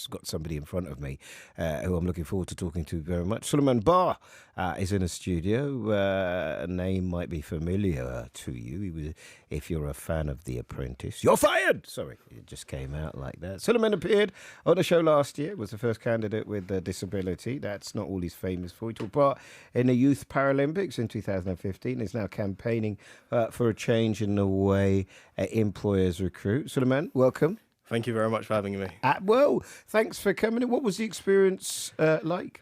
got somebody in front of me who I'm looking forward to talking to very much. Souleyman Bar is in a studio. A name might be familiar to you. He was, if you're a fan of The Apprentice. You're fired! Sorry, it just came out like that. Souleyman appeared on the show last year, was the first candidate with a disability. That's not all he's famous for. He took part in the Youth Paralympics in 2015. He's now campaigning for a change in the way employers recruit. Souleyman, welcome. Thank you very much for having me. Well, thanks for coming in. What was the experience like?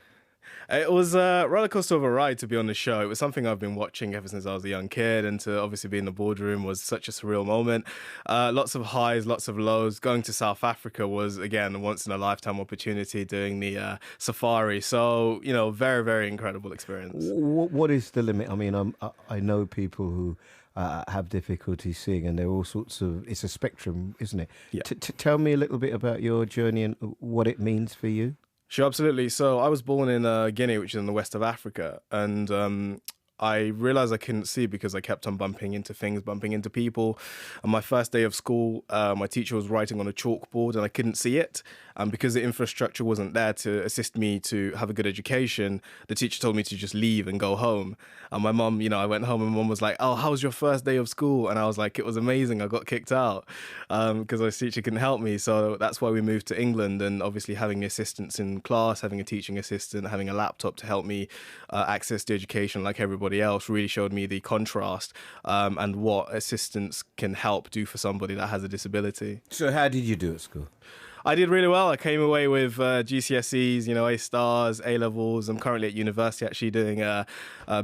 It was a roller coaster of a ride to be on the show. It was something I've been watching ever since I was a young kid, and to obviously be in the boardroom was such a surreal moment. Lots of highs, lots of lows. Going to South Africa was, again, a once-in-a-lifetime opportunity, doing the safari. So, you know, very, very incredible experience. What is the limit? I mean, I know people who have difficulty seeing, and there are all sorts of, it's a spectrum, isn't it? Yeah. Tell me a little bit about your journey and what it means for you. Sure, absolutely. So I was born in Guinea, which is in the west of Africa, and I realized I couldn't see because I kept on bumping into things, bumping into people. On my first day of school, my teacher was writing on a chalkboard and I couldn't see it. And because the infrastructure wasn't there to assist me to have a good education, the teacher told me to just leave and go home. And my mum, you know, I went home and mum was like, "Oh, how was your first day of school?" And I was like, "It was amazing. I got kicked out because my teacher couldn't help me." So that's why we moved to England, and obviously having assistants in class, having a teaching assistant, having a laptop to help me access the education like everybody else really showed me the contrast and what assistance can help do for somebody that has a disability. So how did you do at school? I did really well. I came away with GCSEs, you know, A stars, A levels. I'm currently at university actually doing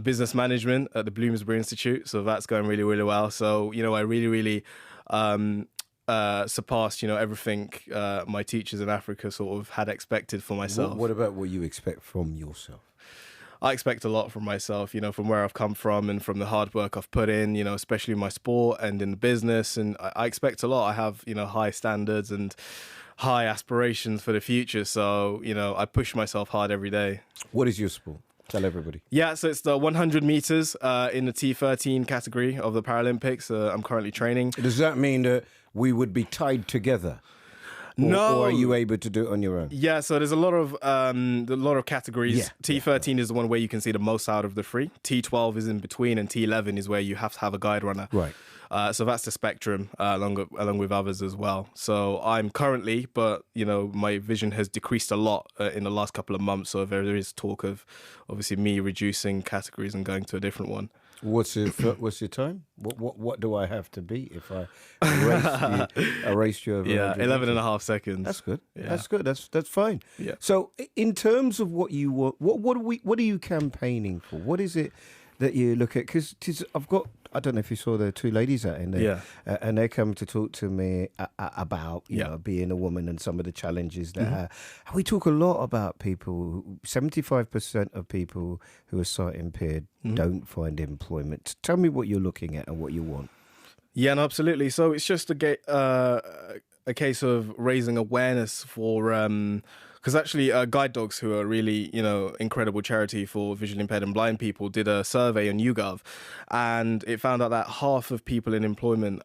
business management at the Bloomsbury Institute. So that's going really, really well. So, you know, I really, really surpassed, you know, everything my teachers in Africa sort of had expected for myself. What about what you expect from yourself? I expect a lot from myself, you know, from where I've come from and from the hard work I've put in, you know, especially in my sport and in the business. And I expect a lot. I have, you know, high standards and high aspirations for the future. So, you know, I push myself hard every day. What is your sport? Tell everybody. Yeah, so it's the 100 meters in the T13 category of the Paralympics. I'm currently training. Does that mean that we would be tied together? No. Or are you able to do it on your own? Yeah, so there's a lot of categories. Yeah, T13 is the one where you can see the most out of the three. T12 is in between, and T11 is where you have to have a guide runner. Right. So that's the spectrum, along with others as well. So I'm currently, but you know, my vision has decreased a lot in the last couple of months. So there is talk of obviously me reducing categories and going to a different one. What's your time? What do I have to be if I erased you over? Yeah, 11 and a half seconds. That's good. Yeah. That's good. That's fine. Yeah. So in terms of what you want, what are you campaigning for? What is it that you look at? Because I don't know if you saw the two ladies out in there, and they come to talk to me about you know, being a woman and some of the challenges that we talk a lot about people. 75% of people who are sight impaired don't find employment. Tell me what you're looking at and what you want. Yeah, no, absolutely. So it's just a case of raising awareness for. Because actually, Guide Dogs, who are really, you know, incredible charity for visually impaired and blind people, did a survey on YouGov, and it found out that half of people in employment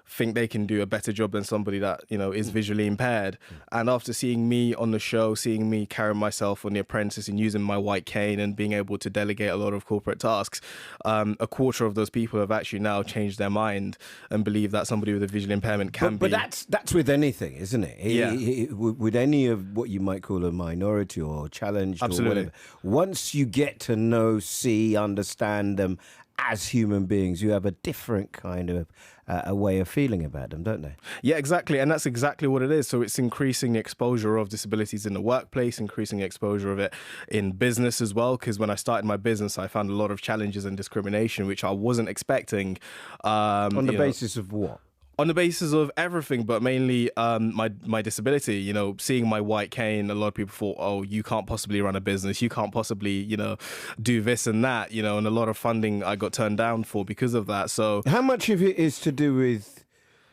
think they can do a better job than somebody that, you know, is visually impaired. And after seeing me on the show, seeing me carry myself on The Apprentice and using my white cane and being able to delegate a lot of corporate tasks, a quarter of those people have actually now changed their mind and believe that somebody with a visual impairment can be. But that's with anything, isn't it? Yeah. With any of what you might call a minority or challenged Absolutely. or whatever. Once you get to know, see, understand them as human beings, you have a different kind of a way of feeling about them, don't they? Yeah, exactly. And that's exactly what it is. So it's increasing the exposure of disabilities in the workplace, increasing the exposure of it in business as well. Because when I started my business, I found a lot of challenges and discrimination, which I wasn't expecting. On the basis of what? On the basis of everything, but mainly my disability. You know, seeing my white cane, a lot of people thought, "Oh, you can't possibly run a business. You can't possibly, you know, do this and that." You know, and a lot of funding I got turned down for because of that. So, how much of it is to do with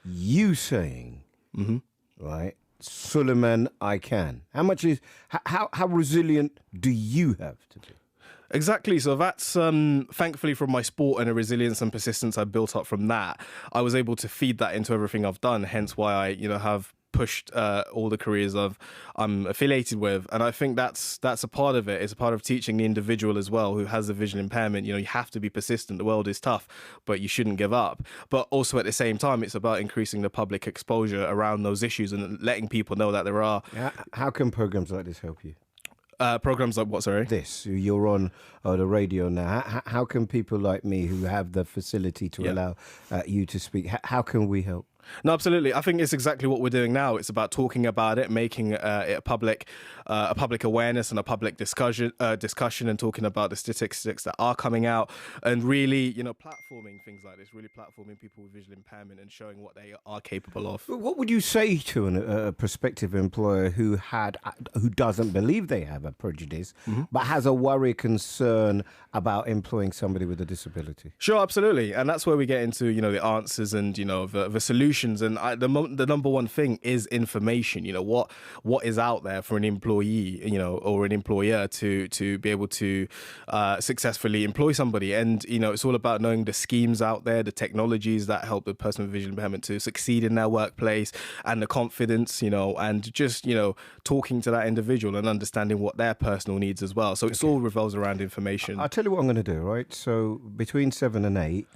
you saying, right, Souleyman, I can? How much is how resilient do you have to be? Exactly. So that's thankfully from my sport and the resilience and persistence I built up from that, I was able to feed that into everything I've done. Hence why I, you know, have pushed all the careers I'm affiliated with, and I think that's a part of it. It's a part of teaching the individual as well who has a visual impairment. You have to be persistent. The world is tough, but you shouldn't give up. But also at the same time, it's about increasing the public exposure around those issues and letting people know that there are. How can programs like this help you? Programs like what, sorry? This, you're on the radio now. How can people like me who have the facility to allow you to speak, how can we help? No, absolutely. I think it's exactly what we're doing now. It's about talking about it, making it a public awareness and a public discussion, and talking about the statistics that are coming out, and really, platforming things like this, really platforming people with visual impairment and showing what they are capable of. What would you say to a prospective employer who doesn't believe they have a prejudice, but has a worry, concern about employing somebody with a disability? Sure, absolutely. And that's where we get into, the answers and, the solutions. And the number one thing is information. What is out there for an employee, or an employer to be able to successfully employ somebody. And, it's all about knowing the schemes out there, the technologies that help the person with visual impairment to succeed in their workplace, and the confidence, and just, talking to that individual and understanding what their personal needs as well. So it's all revolves around information. I'll tell you what I'm going to do, right? So between 7 and 8,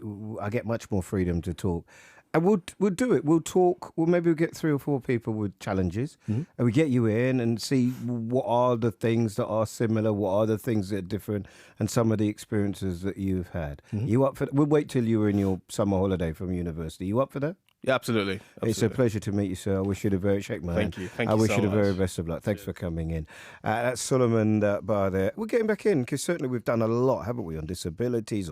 I get much more freedom to talk. And we'll do it. We'll talk. Maybe we'll get 3 or 4 people with challenges, and we get you in and see what are the things that are similar, what are the things that are different, and some of the experiences that you've had. You up for? We'll wait till you're in your summer holiday from university. You up for that? Yeah, absolutely. It's a pleasure to meet you, sir. I wish you the very shake my hand. Thank you. I wish so you the much. very best of luck. Thanks for coming in. That's Souleyman Bar there. We're getting back in because certainly we've done a lot, haven't we, on disabilities.